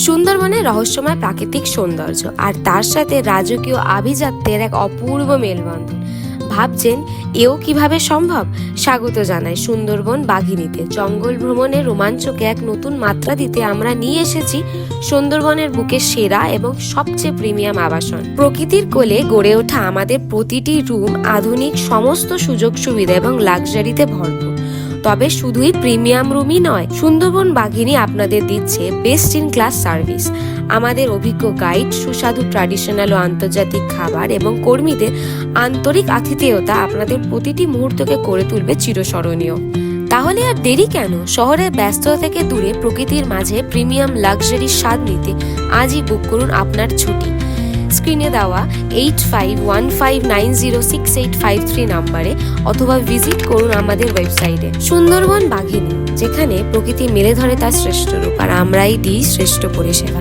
সুন্দরবনের রহস্যময় প্রাকৃতিক সৌন্দর্য আর তার সাথে রাজকীয় আভিজাত্যের এক অপূর্ব মেলবন্ধন। ভাবছেন এও কিভাবে সম্ভব? স্বাগত জানাই সুন্দরবন বাঘিনীতে। জঙ্গল ভ্রমণের রোমাঞ্চকে এক নতুন মাত্রা দিতে আমরা নিয়ে এসেছি সুন্দরবনের বুকে সেরা এবং সবচেয়ে প্রিমিয়াম আবাসন। প্রকৃতির কোলে গড়ে ওঠা আমাদের প্রতিটি রুম আধুনিক সমস্ত সুযোগ সুবিধা এবং লাক্সারিতে ভরপুর। তবে শুধুই প্রিমিয়াম রুমই নয়, সুন্দরবন বাঘিনী আপনাদের দিচ্ছে বেস্ট ইন ক্লাস সার্ভিস। আমাদের অভিজ্ঞ গাইড, সুস্বাদু ট্র্যাডিশনাল ও আন্তর্জাতিক খাবার এবং কর্মীদের আন্তরিক আতিথেয়তা আপনাদের প্রতিটি মুহূর্তকে করে তুলবে চিরস্মরণীয়। তাহলে আর দেরি কেন? শহরের ব্যস্ততা থেকে দূরে প্রকৃতির মাঝে প্রিমিয়াম লাক্সারির স্বাদ নিতে আজই বুক করুন আপনার ছুটি। স্ক্রিনে দেওয়া 8515906853 নাম্বারে অথবা ভিজিট করুন আমাদের ওয়েবসাইটে। সুন্দরবন বাঘিনী, যেখানে প্রকৃতি মেলে ধরে তার শ্রেষ্ঠ রূপ আর আমরাই দিই শ্রেষ্ঠ পরিষেবা।